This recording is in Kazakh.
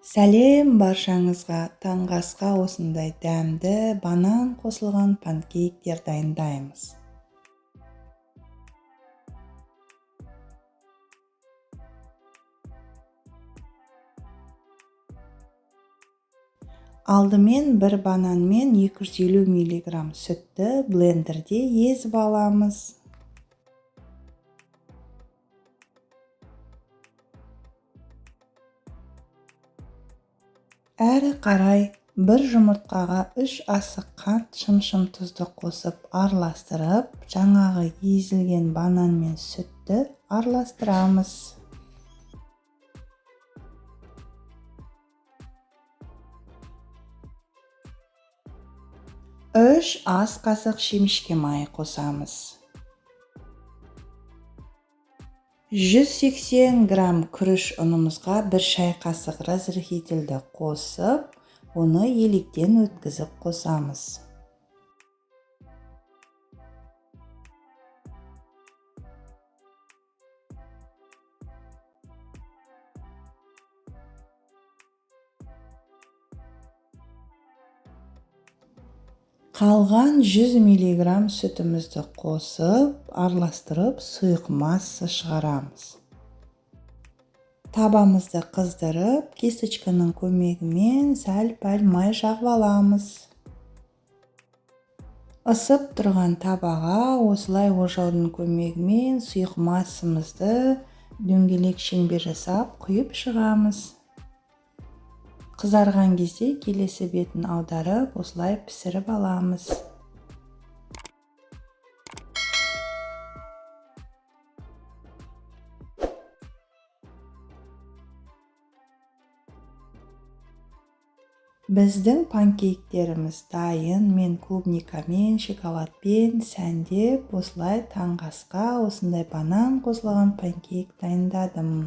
Сәлем баршаңызға. Таңғы асқа осындай дәмді банан қосылған панкейктер дайындаймыз. Алдымен бір банан мен 250 мг сүтті блендерде езіп аламыз. Әрі қарай бір жұмыртқаға 3 асық қант шымшым тұзды қосып араластырып, жаңағы езілген банан мен сүтті араластырамыз. 3 ас қасық шемішке майы қосамыз. 180 грамм күріш ұнымызға 1 шай қасық разрыхительді қосып, оны електен өткізіп қосамыз. Қалған 100 мг сүтімізді қосып, араластырып, сұйық масса шығарамыз. Табамызды қыздырып, кисточканың көмегімен сәл-пәл май жағып аламыз. Ысып тұрған табаға осылай ожаудың көмегімен сұйық массамызды дөңгелек шеңбер жасап құйып шығамыз. Қызарған кезде келесі бетін аударып, осылай пісіріп аламыз. Біздің панкейктеріміз дайын. Мен клубникамен, шоколадпен сәндеп, осылай таңғы асқа осындай банан қосылған панкейк дайындадым.